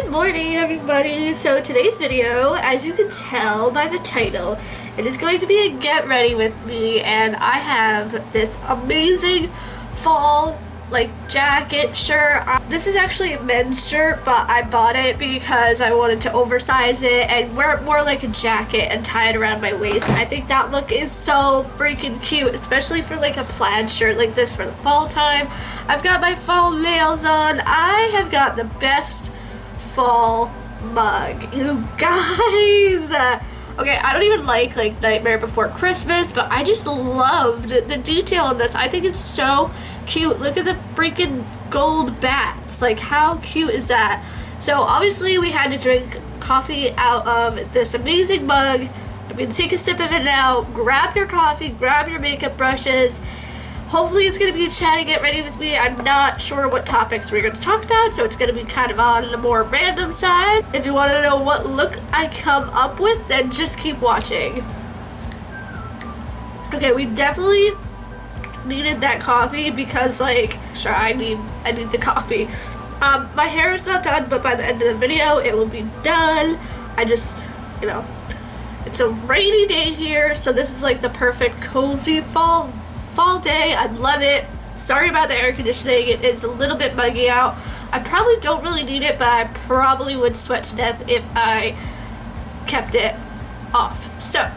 Good morning, everybody. So today's video, as you can tell by the title, it is going to be a get ready with me, and I have this amazing fall jacket shirt. This is actually a men's shirt, but I bought it because I wanted to oversize it and wear it more like a jacket and tie it around my waist. I think that look is so freaking cute, especially for like a plaid shirt like this for the fall time. I've got my fall nails on. I have got the best fall mug, you guys. Okay, I don't even like Nightmare Before Christmas, but I just loved the detail in this. I think it's so cute. Look at the freaking gold bats. Like, how cute is that? So obviously we had to drink coffee out of this amazing mug. I'm gonna take a sip of it now. Grab your coffee, grab your makeup brushes. Hopefully it's going to be a chatty get ready with me. I'm not sure what topics we're going to talk about, so it's going to be kind of on the more random side. If you want to know what look I come up with, then just keep watching. Okay, we definitely needed that coffee because I need the coffee. My hair is not done, but by the end of the video it will be done. I just, it's a rainy day here, so this is like the perfect cozy fall day. I love it. Sorry about the air conditioning. It is a little bit muggy out. I probably don't really need it, but I probably would sweat to death if I kept it off. So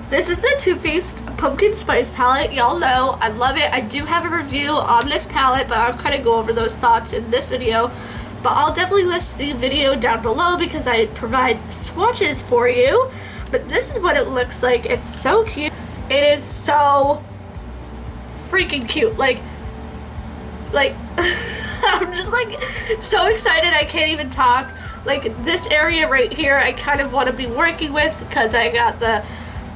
this is the Too Faced Pumpkin Spice palette. Y'all know I love it. I do have a review on this palette, but I'll kind of go over those thoughts in this video. But I'll definitely list the video down below because I provide swatches for you. But this is what it looks like. It's so cute. It is so freaking cute. I'm just so excited I can't even talk. This area right here I kind of want to be working with because I got the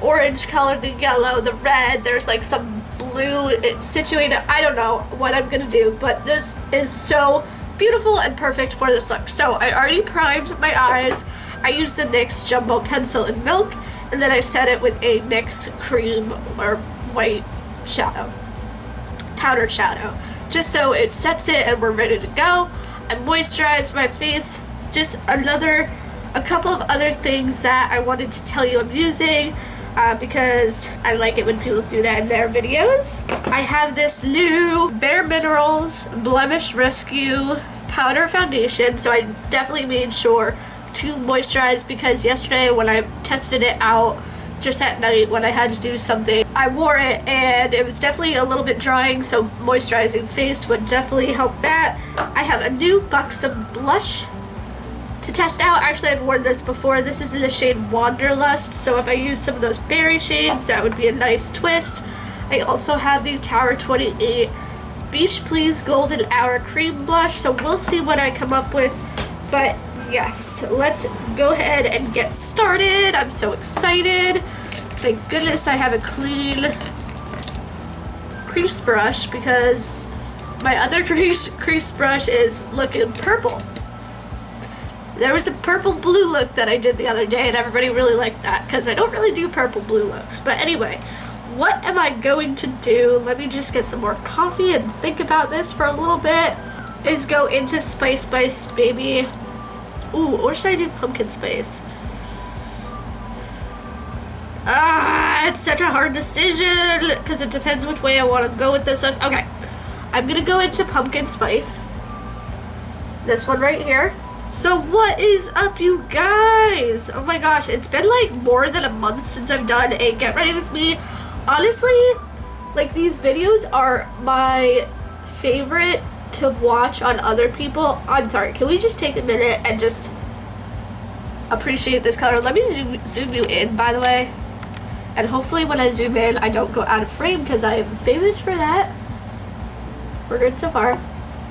orange color, the yellow, the red, there's some blue situated. I don't know what I'm gonna do, but this is so beautiful and perfect for this look. So I already primed my eyes. I used the NYX Jumbo Pencil in Milk, and then I set it with a NYX cream or white shadow, powdered shadow, just so it sets it and we're ready to go. I moisturized my face. Just a couple of other things that I wanted to tell you I'm using because I like it when people do that in their videos. I have this new Bare Minerals Blemish Rescue powder foundation, so I definitely made sure to moisturize because yesterday when I tested it out just at night when I had to do something, I wore it and it was definitely a little bit drying, so moisturizing face would definitely help that. I have a new Buxom blush to test out. Actually, I've worn this before. This is in the shade Wanderlust, so if I use some of those berry shades, that would be a nice twist. I also have the Tower 28 Beach Please Golden Hour Cream Blush, so we'll see what I come up with. But yes, let's go ahead and get started. I'm so excited. Thank goodness I have a clean crease brush because my other crease brush is looking purple. There was a purple blue look that I did the other day and everybody really liked that because I don't really do purple blue looks. But anyway, what am I going to do? Let me just get some more coffee and think about this for a little bit. Is go into Spice Baby. Ooh, or should I do Pumpkin Spice? It's such a hard decision because it depends which way I want to go with this. Okay, I'm gonna go into Pumpkin Spice. This one right here. So what is up, you guys? Oh my gosh, it's been more than a month since I've done a get ready with me. Honestly, these videos are my favorite to watch on other people. I'm sorry, can we just take a minute and just appreciate this color? Let me zoom you in, by the way. And hopefully when I zoom in, I don't go out of frame because I am famous for that. We're good so far.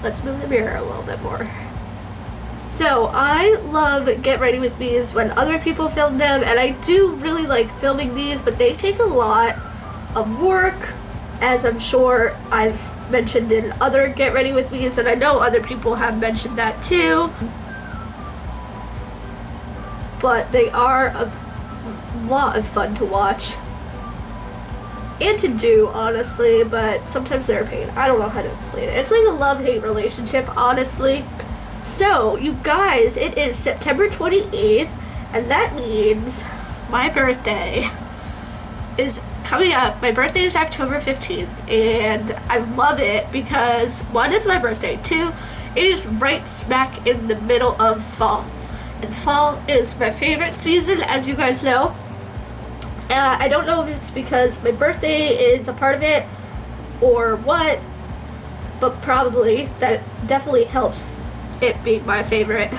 Let's move the mirror a little bit more. So I love Get Ready With Me's when other people film them, and I do really like filming these, but they take a lot of work, as I'm sure I've mentioned in other Get Ready With Me's, and I know other people have mentioned that too. But they are a lot of fun to watch and to do, honestly, but sometimes they're a pain. I don't know how to explain it. It's like a love-hate relationship, honestly. So, you guys, it is September 28th, and that means my birthday is coming up. My birthday is October 15th, and I love it because, one, it's my birthday. Two, it is right smack in the middle of fall. And fall is my favorite season, as you guys know. I don't know if it's because my birthday is a part of it or what, but probably that definitely helps it being my favorite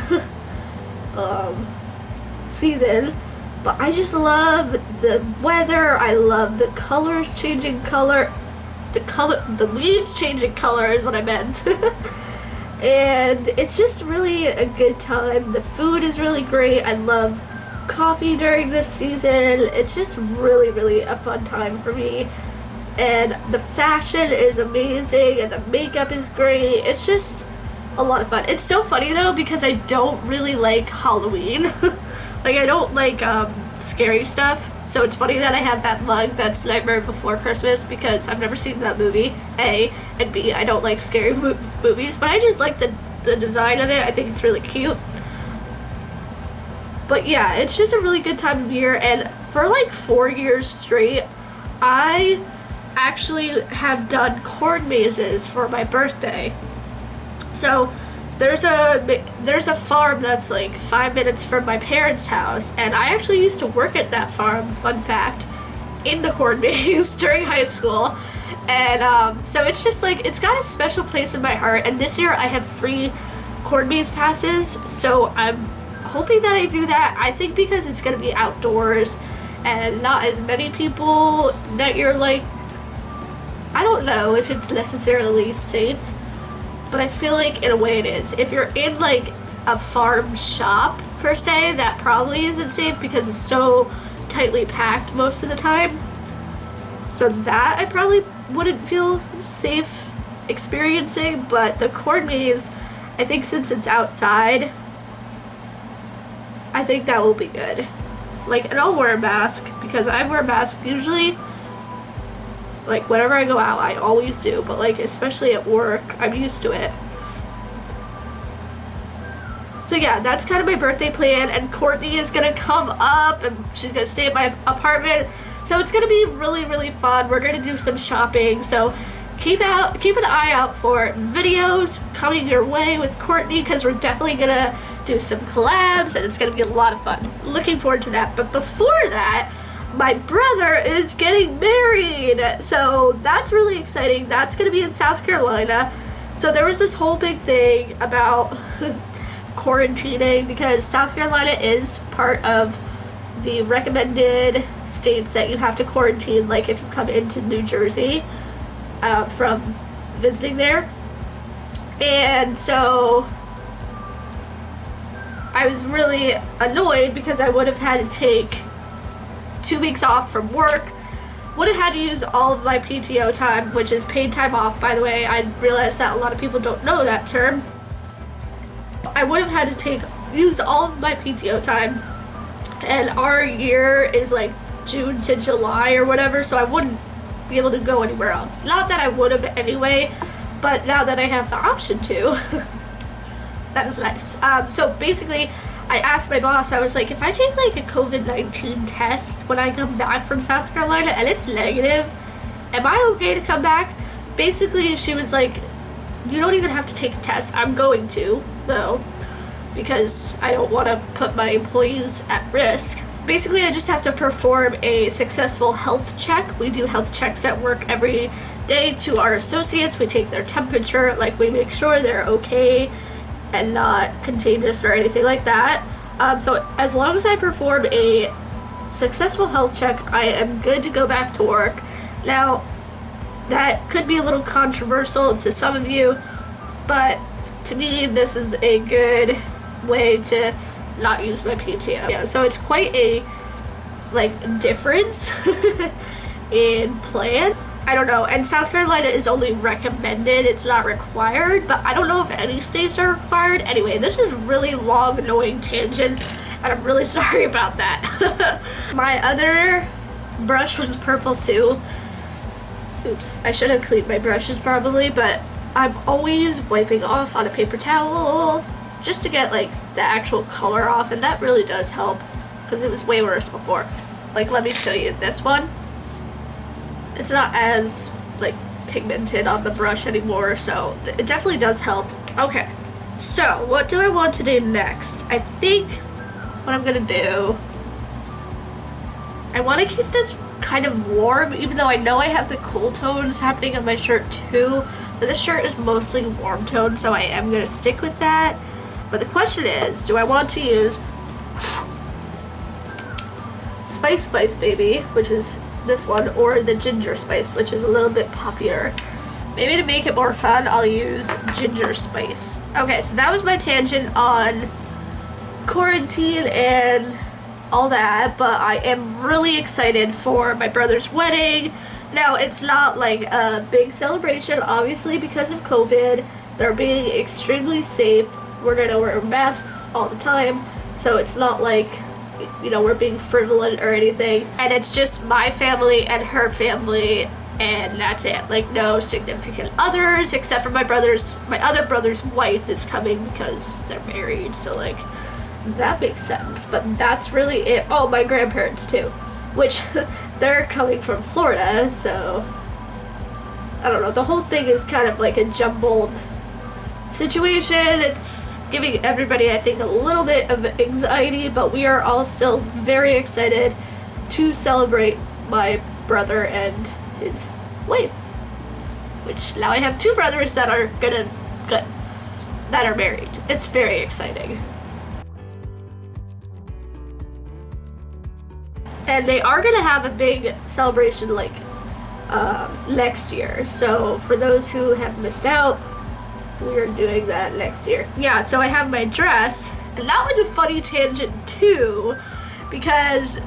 season. But I just love the weather. I love the colors changing color. The leaves changing color is what I meant. And it's just really a good time. The food is really great. I love coffee during this season. It's just really, really a fun time for me. And the fashion is amazing, and the makeup is great. It's just a lot of fun. It's so funny though because I don't really like Halloween. Like, I don't like scary stuff. So it's funny that I have that mug that's Nightmare Before Christmas because I've never seen that movie, A, and B, I don't like scary movies, but I just like the design of it. I think it's really cute. But yeah, it's just a really good time of year, and for like 4 years straight, I actually have done corn mazes for my birthday. So there's a farm that's like 5 minutes from my parents' house, and I actually used to work at that farm, fun fact, in the corn maze during high school. And so it's just like, it's got a special place in my heart, and this year I have free corn maze passes, so I'm hoping that I do that. I think because it's going to be outdoors and not as many people, that you're like, I don't know if it's necessarily safe, but I feel like in a way it is. If you're in like a farm shop per se, that probably isn't safe because it's so tightly packed most of the time. So that I probably wouldn't feel safe experiencing, but the corn maze, I think since it's outside, I think that will be good. Like, and I'll wear a mask because I wear a mask usually. Like, whenever I go out, I always do, but like, especially at work, I'm used to it. So yeah, that's kind of my birthday plan, and Courtney is gonna come up, and she's gonna stay at my apartment, so it's gonna be really, really fun. We're gonna do some shopping, so keep an eye out for videos coming your way with Courtney, because we're definitely gonna do some collabs, and it's gonna be a lot of fun. Looking forward to that. But before that, my brother is getting married, so that's really exciting. That's gonna be in South Carolina. So there was this whole big thing about quarantining because South Carolina is part of the recommended states that you have to quarantine, like if you come into New Jersey from visiting there. And so I was really annoyed because I would have had to take 2 weeks off from work, would have had to use all of my PTO time, which is paid time off, by the way. I realize that a lot of people don't know that term. I would have had to use all of my PTO time, and our year is like June to July or whatever, so I wouldn't be able to go anywhere else. Not that I would have anyway, but now that I have the option to, that is nice. So basically, I asked my boss, I was like, if I take like a COVID-19 test when I come back from South Carolina and it's negative, am I okay to come back? Basically, she was like, you don't even have to take a test. I'm going to, though, because I don't want to put my employees at risk. Basically, I just have to perform a successful health check. We do health checks at work every day to our associates. We take their temperature, like we make sure they're okay and not contagious or anything like that. So as long as I perform a successful health check, I am good to go back to work. Now, that could be a little controversial to some of you, but to me, this is a good way to not use my PTO. Yeah, so it's quite a difference in plan. I don't know, and South Carolina is only recommended, it's not required, but I don't know if any states are required. Anyway, this is a really long, annoying tangent, and I'm really sorry about that. My other brush was purple too. Oops, I should have cleaned my brushes probably, but I'm always wiping off on a paper towel, just to get like the actual color off, and that really does help because it was way worse before. Like, let me show you this one. It's not as like pigmented on the brush anymore, so it definitely does help. Okay, so what do I want to do next? I think what I'm gonna do, I want to keep this kind of warm, even though I know I have the cool tones happening on my shirt too, but this shirt is mostly warm tone, so I am gonna stick with that. But the question is, do I want to use Spice Baby, which is this one, or the Ginger Spice, which is a little bit poppier? Maybe to make it more fun, I'll use Ginger Spice. Okay, so that was my tangent on quarantine and all that, but I am really excited for my brother's wedding. Now, it's not like a big celebration, obviously, because of COVID. They're being extremely safe. We're gonna wear masks all the time, so it's not like, you know, we're being frivolous or anything. And it's just my family and her family, and that's it. Like, no significant others, except for my other brother's wife is coming because they're married, so like, that makes sense. But that's really it. Oh, my grandparents too, which they're coming from Florida, so I don't know. The whole thing is kind of like a jumbled situation. It's giving everybody, I think, a little bit of anxiety, but we are all still very excited to celebrate my brother and his wife, which now I have two brothers that are that are married. It's very exciting. And they are gonna have a big celebration like next year, so for those who have missed out, we are doing that next year. Yeah, so I have my dress, and that was a funny tangent too, because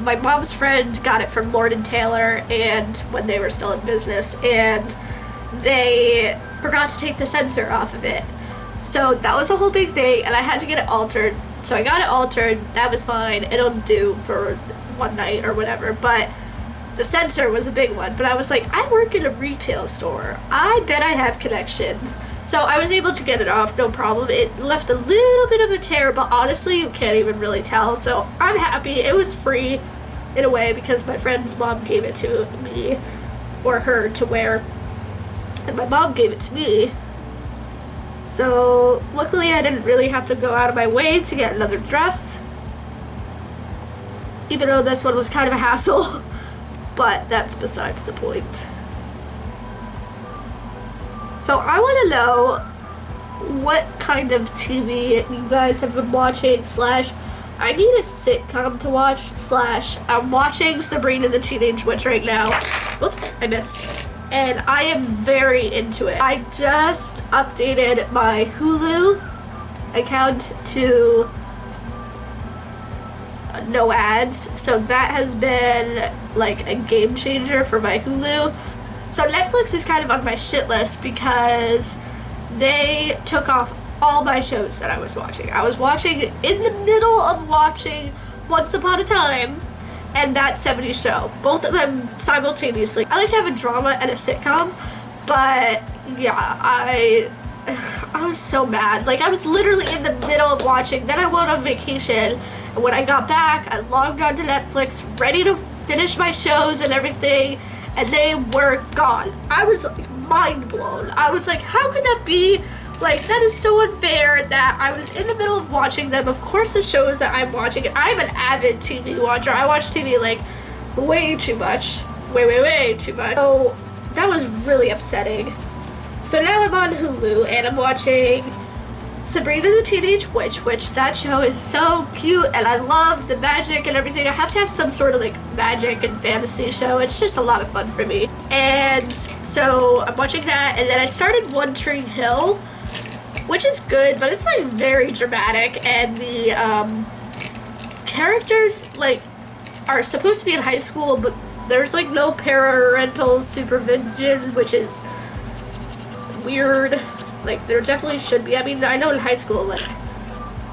my mom's friend got it from Lord & Taylor, and when they were still in business, and they forgot to take the sensor off of it. So that was a whole big thing, and I had to get it altered. So I got it altered, that was fine, it'll do for one night or whatever, but the sensor was a big one. But I was like, I work in a retail store, I bet I have connections. So I was able to get it off, no problem. It left a little bit of a tear, but honestly, you can't even really tell. So I'm happy. It was free in a way because my friend's mom gave it to me, or her to wear, and my mom gave it to me. So luckily I didn't really have to go out of my way to get another dress, even though this one was kind of a hassle, but that's besides the point. So I want to know what kind of TV you guys have been watching, slash I need a sitcom to watch, slash I'm watching Sabrina the Teenage Witch right now. Oops, I missed. And I am very into it. I just updated my Hulu account to no ads, so that has been like a game changer for my Hulu. So Netflix is kind of on my shit list because they took off all my shows that I was watching. I was watching, in the middle of watching Once Upon a Time and That 70s Show, both of them simultaneously. I like to have a drama and a sitcom, but yeah, I was so mad. Like, I was literally in the middle of watching, then I went on vacation, and when I got back, I logged on to Netflix, ready to finish my shows and everything, and they were gone. I was like mind blown. I was like, how could that be? Like, that is so unfair that I was in the middle of watching them. Of course, the shows that I'm watching, and I'm an avid TV watcher. I watch TV like way too much. Way too much. So that was really upsetting. So now I'm on Hulu and I'm watching Sabrina the Teenage Witch, which that show is so cute and I love the magic and everything. I have to have some sort of like magic and fantasy show. It's just a lot of fun for me. And so I'm watching that, and then I started One Tree Hill, which is good, but it's like very dramatic, and the characters like are supposed to be in high school, but there's like no parental supervision, which is weird. Like, there definitely should be. I mean, I know in high school, like,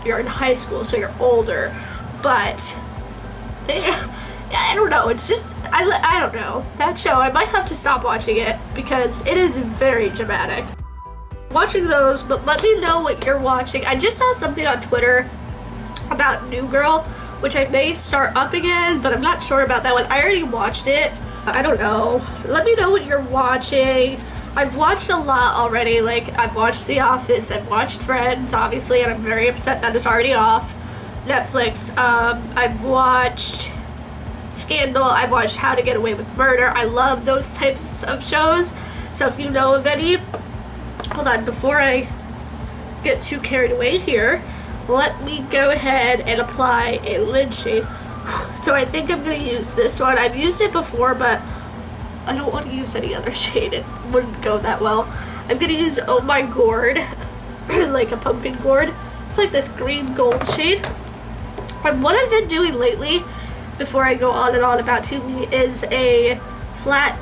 you're in high school, so you're older, but I don't know. It's just, I don't know. That show, I might have to stop watching it because it is very dramatic. watching those, but let me know what you're watching. I just saw something on Twitter about New Girl, which I may start up again, but I'm not sure about that one. I already watched it. I don't know. Let me know what you're watching. I've watched a lot already. Like, I've watched The Office, I've watched Friends, obviously, and I'm very upset that it's already off Netflix. I've watched Scandal, I've watched How to Get Away with Murder. I love those types of shows. So if you know of any, hold on, before I get too carried away here, let me go ahead and apply a lid shade. So I think I'm going to use this one. I've used it before, but I don't want to use any other shade. It wouldn't go that well. I'm going to use Oh My Gourd, like a pumpkin gourd. It's like this green gold shade. And what I've been doing lately, before I go on and on about TV, is a flatter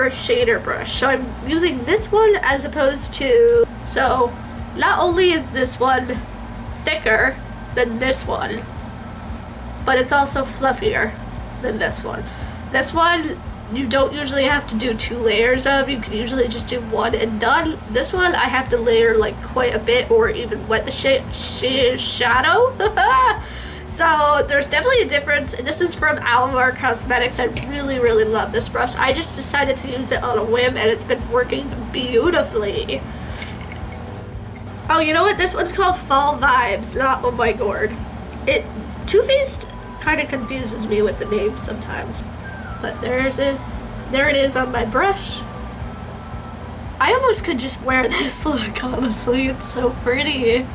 shader brush. So I'm using this one as opposed to, so not only is this one thicker than this one, but it's also fluffier than this one. This one you don't usually have to do 2 layers of. You can usually just do 1 and done. This one I have to layer like quite a bit, or even wet the shadow. So there's definitely a difference. And this is from Alamar Cosmetics. I really, really love this brush. I just decided to use it on a whim, and it's been working beautifully. Oh, you know what? This one's called Fall Vibes, not Oh My Gourd. Too Faced kind of confuses me with the name sometimes. But there it is on my brush. I almost could just wear this look, honestly. It's so pretty.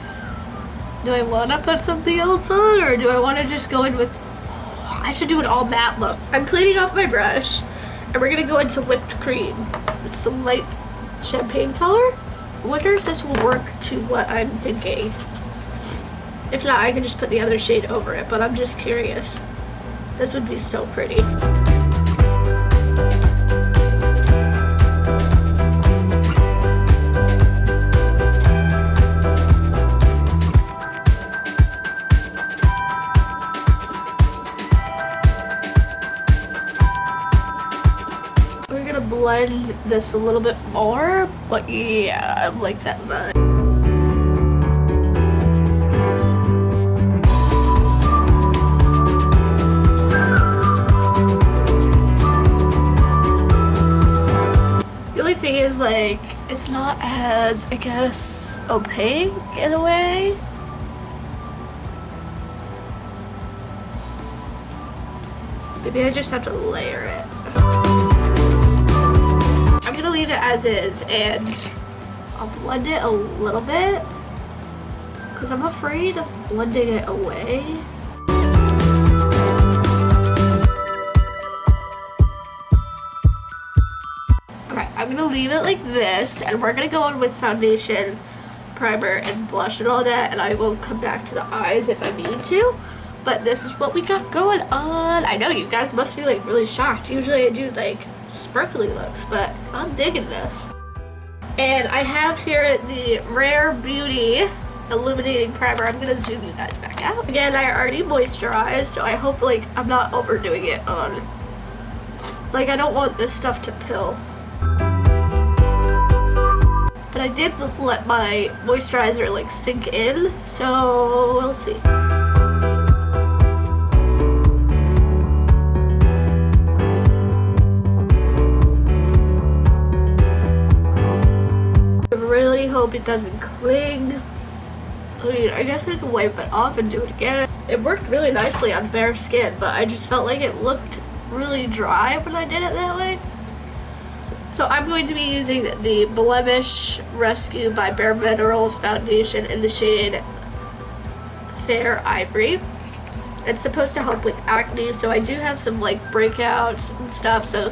Do I want to put something else on, or do I want to just go in with... Oh, I should do an all matte look. I'm cleaning off my brush, and we're going to go into whipped cream with some light champagne color. I wonder if this will work to what I'm thinking. If not, I can just put the other shade over it, but I'm just curious. This would be so pretty. We're gonna blend this a little bit more, but yeah, I like that vibe. Thing is, like, it's not as, I guess, opaque in a way. Maybe I just have to layer it. I'm gonna leave it as is, and I'll blend it a little bit because I'm afraid of blending it away. I'm gonna leave it like this, and we're gonna go in with foundation, primer, and blush and all that, and I will come back to the eyes if I need to. But this is what we got going on. I know you guys must be like really shocked. Usually I do like sparkly looks, but I'm digging this. And I have here the Rare Beauty Illuminating Primer. I'm gonna zoom you guys back out. Again, I already moisturized, so I hope like I'm not overdoing it on, like, I don't want this stuff to pill. But I did let my moisturizer like sink in, so we'll see. I really hope it doesn't cling. I mean, I guess I can wipe it off and do it again. It worked really nicely on bare skin, but I just felt like it looked really dry when I did it that way. So I'm going to be using the Blemish Rescue by Bare Minerals foundation in the shade Fair Ivory. It's supposed to help with acne, so I do have some like breakouts and stuff, so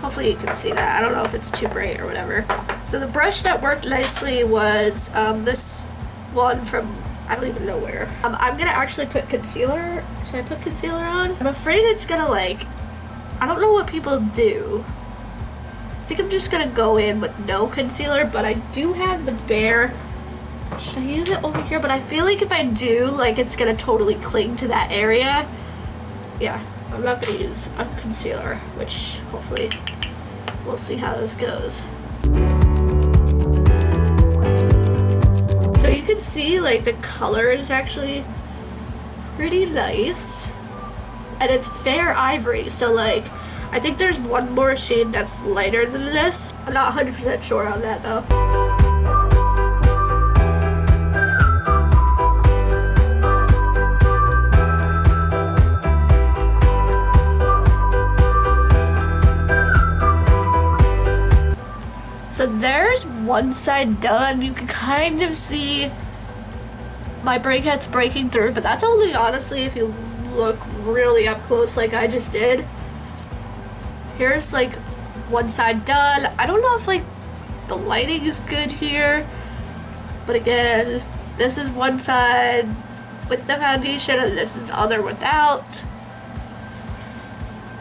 hopefully you can see that. I don't know if it's too bright or whatever. So the brush that worked nicely was this one from I don't even know where. I'm gonna actually put concealer. Should I put concealer on? I'm afraid it's gonna like, I don't know what people do. I think I'm just gonna go in with no concealer, but I do have the Bare Should I use it over here? But I feel like if I do, like it's gonna totally cling to that area. Yeah, I'm not gonna use a concealer, which hopefully we'll see how this goes. So you can see like the color is actually pretty nice. And it's fair ivory, so like I think there's one more shade that's lighter than this. I'm not 100% sure on that though. So there's one side done. You can kind of see my breakouts breaking through, but that's only honestly if you look really up close like I just did. Here's like one side done. I don't know if like the lighting is good here, but again, this is one side with the foundation and this is the other without.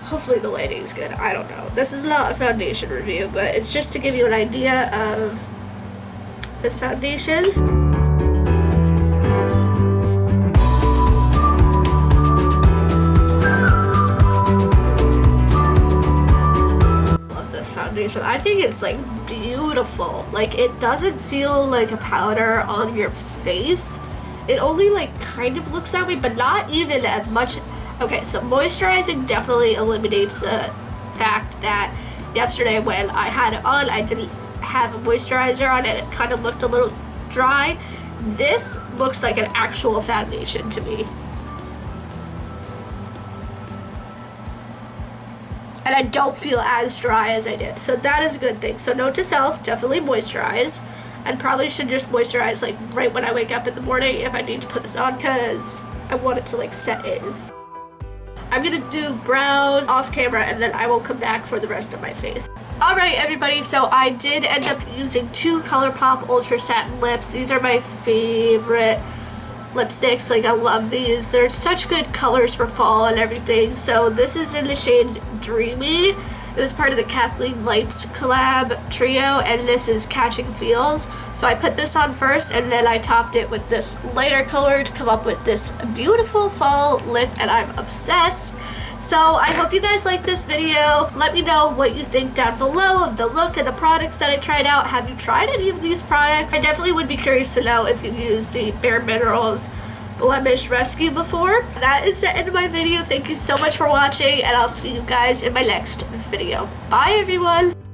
Hopefully the lighting is good. I don't know. This is not a foundation review, but it's just to give you an idea of this foundation. Foundation. I think it's like beautiful. Like it doesn't feel like a powder on your face. It only like kind of looks that way, but not even as much. Okay, so moisturizing definitely eliminates the fact that yesterday when I had it on, I didn't have a moisturizer on it. It kind of looked a little dry. This looks like an actual foundation to me. And I don't feel as dry as I did. So that is a good thing. So note to self, definitely moisturize. And probably should just moisturize like right when I wake up in the morning if I need to put this on, because I want it to like set in. I'm gonna do brows off camera and then I will come back for the rest of my face. Alright everybody, so I did end up using two ColourPop Ultra Satin Lips. These are my favorite lipsticks. Like I love these. They're such good colors for fall and everything. So this is in the shade Dreamy. It was part of the Kathleen Lights collab trio, and this is Catching Feels. So I put this on first and then I topped it with this lighter color to come up with this beautiful fall lip, and I'm obsessed. So I hope you guys like this video. Let me know what you think down below of the look and the products that I tried out. Have you tried any of these products? I definitely would be curious to know if you've used the Bare Minerals Blemish Rescue before. That is the end of my video. Thank you so much for watching, and I'll see you guys in my next video. Bye everyone!